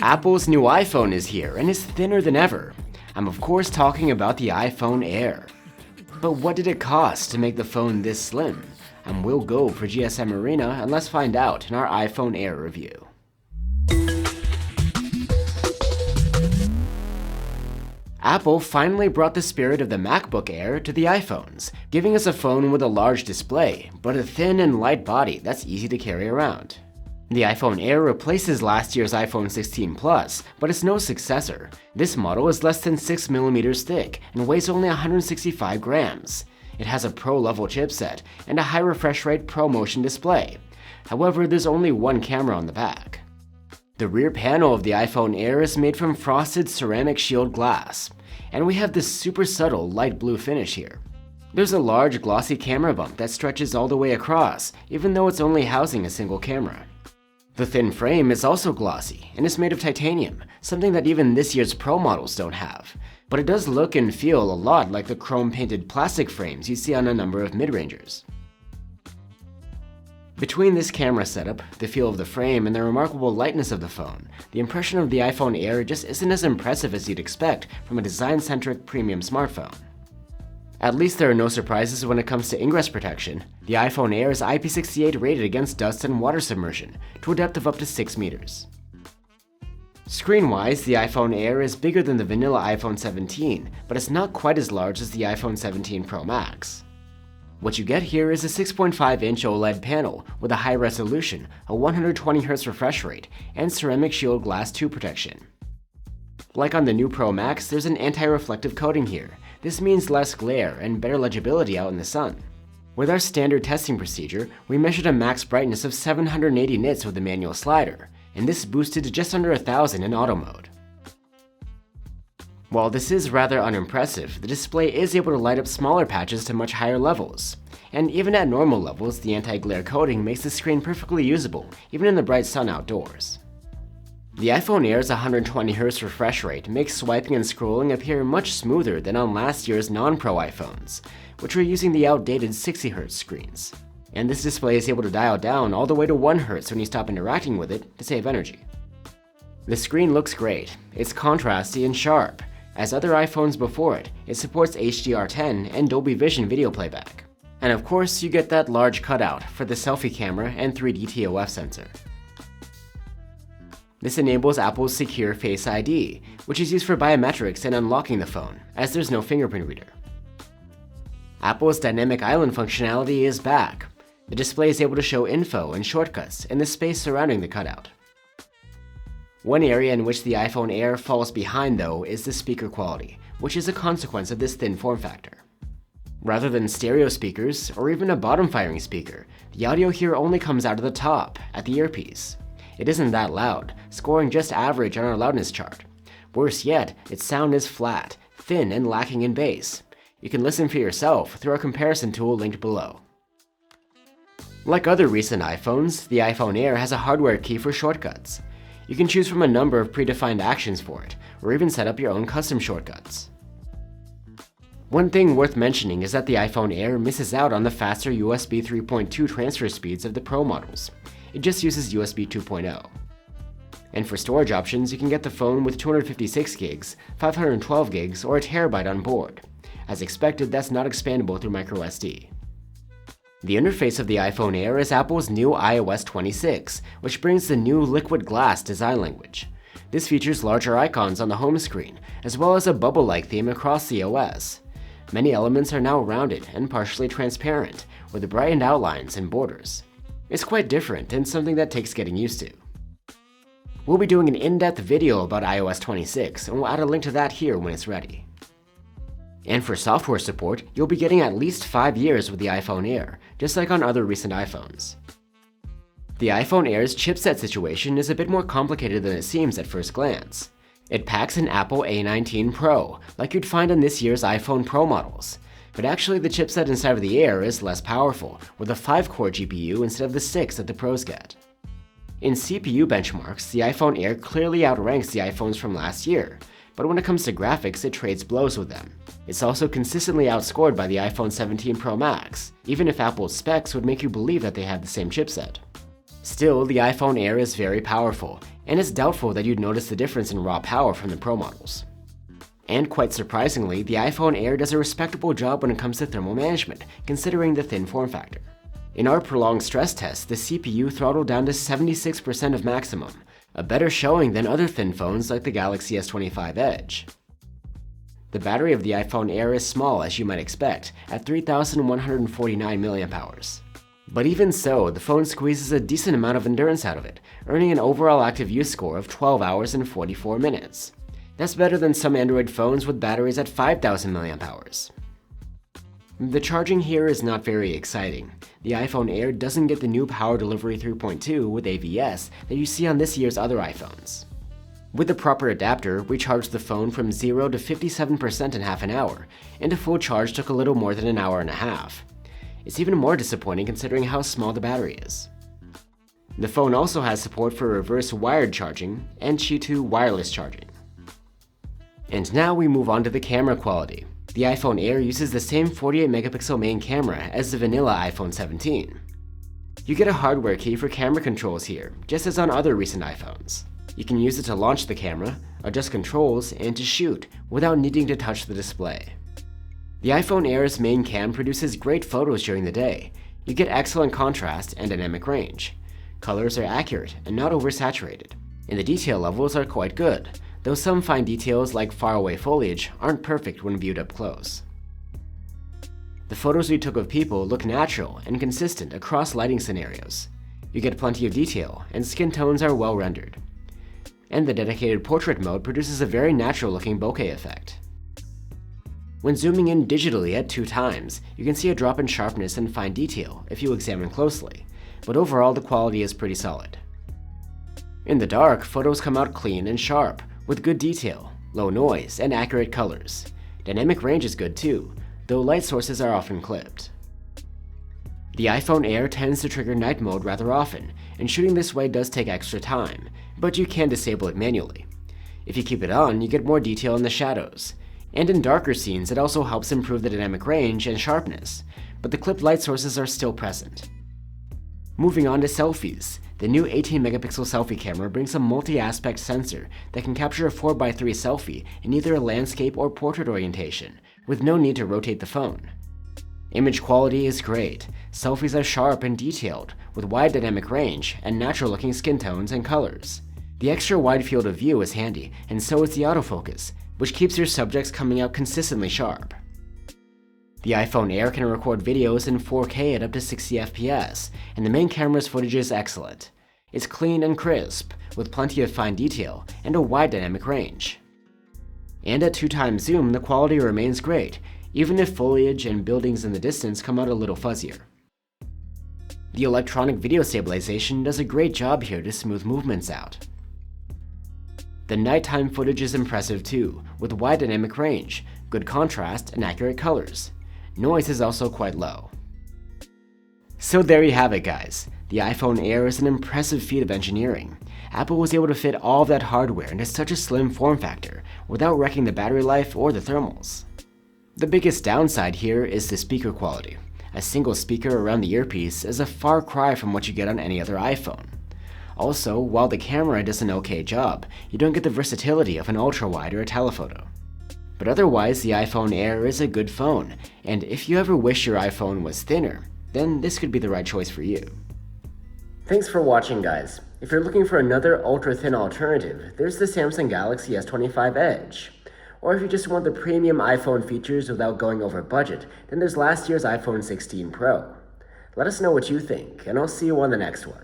Apple's new iPhone is here and is thinner than ever. I'm of course talking about the iPhone Air. But what did it cost to make the phone this slim? And we'll go for GSM Arena and let's find out in our iPhone Air review. Apple finally brought the spirit of the MacBook Air to the iPhones, giving us a phone with a large display, but a thin and light body that's easy to carry around. The iPhone Air replaces last year's iPhone 16 Plus, but it's no successor. This model is less than 6mm thick and weighs only 165 grams. It has a Pro-level chipset and a high refresh rate ProMotion display. However, there's only one camera on the back. The rear panel of the iPhone Air is made from frosted ceramic shield glass, and we have this super subtle light blue finish here. There's a large glossy camera bump that stretches all the way across, even though it's only housing a single camera. The thin frame is also glossy and is made of titanium, something that even this year's Pro models don't have, but it does look and feel a lot like the chrome-painted plastic frames you see on a number of mid-rangers. Between this camera setup, the feel of the frame, and the remarkable lightness of the phone, the impression of the iPhone Air just isn't as impressive as you'd expect from a design-centric premium smartphone. At least there are no surprises when it comes to ingress protection. The iPhone Air is IP68 rated against dust and water submersion to a depth of up to 6 meters. Screen-wise, the iPhone Air is bigger than the vanilla iPhone 17, but it's not quite as large as the iPhone 17 Pro Max. What you get here is a 6.5-inch OLED panel with a high resolution, a 120Hz refresh rate, and ceramic shield glass 2 protection. Like on the new Pro Max, there's an anti-reflective coating here. This means less glare and better legibility out in the sun. With our standard testing procedure, we measured a max brightness of 780 nits with the manual slider, and this boosted to just under 1000 in auto mode. While this is rather unimpressive, the display is able to light up smaller patches to much higher levels. And even at normal levels, the anti-glare coating makes the screen perfectly usable, even in the bright sun outdoors. The iPhone Air's 120Hz refresh rate makes swiping and scrolling appear much smoother than on last year's non-Pro iPhones, which were using the outdated 60Hz screens. And this display is able to dial down all the way to 1Hz when you stop interacting with it to save energy. The screen looks great. It's contrasty and sharp. As other iPhones before it, it supports HDR10 and Dolby Vision video playback. And of course, you get that large cutout for the selfie camera and 3D TOF sensor. This enables Apple's secure Face ID, which is used for biometrics and unlocking the phone, as there's no fingerprint reader. Apple's dynamic island functionality is back. The display is able to show info and shortcuts in the space surrounding the cutout. One area in which the iPhone Air falls behind, though, is the speaker quality, which is a consequence of this thin form factor. Rather than stereo speakers, or even a bottom-firing speaker, the audio here only comes out of the top, at the earpiece. It isn't that loud, scoring just average on our loudness chart. Worse yet, its sound is flat, thin, and lacking in bass. You can listen for yourself through our comparison tool linked below. Like other recent iPhones, the iPhone Air has a hardware key for shortcuts. You can choose from a number of predefined actions for it, or even set up your own custom shortcuts. One thing worth mentioning is that the iPhone Air misses out on the faster USB 3.2 transfer speeds of the Pro models. It just uses USB 2.0. And for storage options, you can get the phone with 256 gigs, 512 gigs, or a terabyte on board. As expected, that's not expandable through microSD. The interface of the iPhone Air is Apple's new iOS 26, which brings the new liquid glass design language. This features larger icons on the home screen, as well as a bubble-like theme across the OS. Many elements are now rounded and partially transparent, with brightened outlines and borders. It's quite different and something that takes getting used to. We'll be doing an in-depth video about iOS 26, and we'll add a link to that here when it's ready. And for software support, you'll be getting at least 5 years with the iPhone Air, just like on other recent iPhones. The iPhone Air's chipset situation is a bit more complicated than it seems at first glance. It packs an Apple A19 Pro, like you'd find on this year's iPhone Pro models. But actually the chipset inside of the Air is less powerful, with a 5-core GPU instead of the 6 that the Pros get. In CPU benchmarks, the iPhone Air clearly outranks the iPhones from last year, but when it comes to graphics, it trades blows with them. It's also consistently outscored by the iPhone 17 Pro Max, even if Apple's specs would make you believe that they have the same chipset. Still, the iPhone Air is very powerful, and it's doubtful that you'd notice the difference in raw power from the Pro models. And quite surprisingly, the iPhone Air does a respectable job when it comes to thermal management, considering the thin form factor. In our prolonged stress test, the CPU throttled down to 76% of maximum, a better showing than other thin phones like the Galaxy S25 Edge. The battery of the iPhone Air is small, as you might expect, at 3,149 mAh. But even so, the phone squeezes a decent amount of endurance out of it, earning an overall active use score of 12 hours and 44 minutes. That's better than some Android phones with batteries at 5,000 mAh. The charging here is not very exciting. The iPhone Air doesn't get the new Power Delivery 3.2 with AVS that you see on this year's other iPhones. With the proper adapter, we charged the phone from 0 to 57% in half an hour, and a full charge took a little more than an hour and a half. It's even more disappointing considering how small the battery is. The phone also has support for reverse wired charging and Qi2 wireless charging. And now we move on to the camera quality. The iPhone Air uses the same 48-megapixel main camera as the vanilla iPhone 17. You get a hardware key for camera controls here, just as on other recent iPhones. You can use it to launch the camera, adjust controls, and to shoot without needing to touch the display. The iPhone Air's main cam produces great photos during the day. You get excellent contrast and dynamic range. Colors are accurate and not oversaturated, and the detail levels are quite good, though some fine details like faraway foliage aren't perfect when viewed up close. The photos we took of people look natural and consistent across lighting scenarios. You get plenty of detail, and skin tones are well rendered. And the dedicated portrait mode produces a very natural-looking bokeh effect. When zooming in digitally at 2 times, you can see a drop in sharpness and fine detail if you examine closely, but overall the quality is pretty solid. In the dark, photos come out clean and sharp, with good detail, low noise, and accurate colors. Dynamic range is good too, though light sources are often clipped. The iPhone Air tends to trigger night mode rather often, and shooting this way does take extra time, but you can disable it manually. If you keep it on, you get more detail in the shadows. And in darker scenes, it also helps improve the dynamic range and sharpness, but the clipped light sources are still present. Moving on to selfies. The new 18-megapixel selfie camera brings a multi-aspect sensor that can capture a 4x3 selfie in either a landscape or portrait orientation, with no need to rotate the phone. Image quality is great. Selfies are sharp and detailed, with wide dynamic range and natural-looking skin tones and colors. The extra wide field of view is handy, and so is the autofocus, which keeps your subjects coming out consistently sharp. The iPhone Air can record videos in 4K at up to 60 FPS, and the main camera's footage is excellent. It's clean and crisp, with plenty of fine detail and a wide dynamic range. And at 2x zoom, the quality remains great, even if foliage and buildings in the distance come out a little fuzzier. The electronic video stabilization does a great job here to smooth movements out. The nighttime footage is impressive too, with wide dynamic range, good contrast, and accurate colors. Noise is also quite low. So there you have it, guys. The iPhone Air is an impressive feat of engineering. Apple was able to fit all of that hardware into such a slim form factor without wrecking the battery life or the thermals. The biggest downside here is the speaker quality. A single speaker around the earpiece is a far cry from what you get on any other iPhone. Also, while the camera does an okay job, you don't get the versatility of an ultra-wide or a telephoto. But otherwise, the iPhone Air is a good phone, and if you ever wish your iPhone was thinner, then this could be the right choice for you. Thanks for watching, guys. If you're looking for another ultra-thin alternative, there's the Samsung Galaxy S25 Edge. Or if you just want the premium iPhone features without going over budget, then there's last year's iPhone 16 Pro. Let us know what you think, and I'll see you on the next one.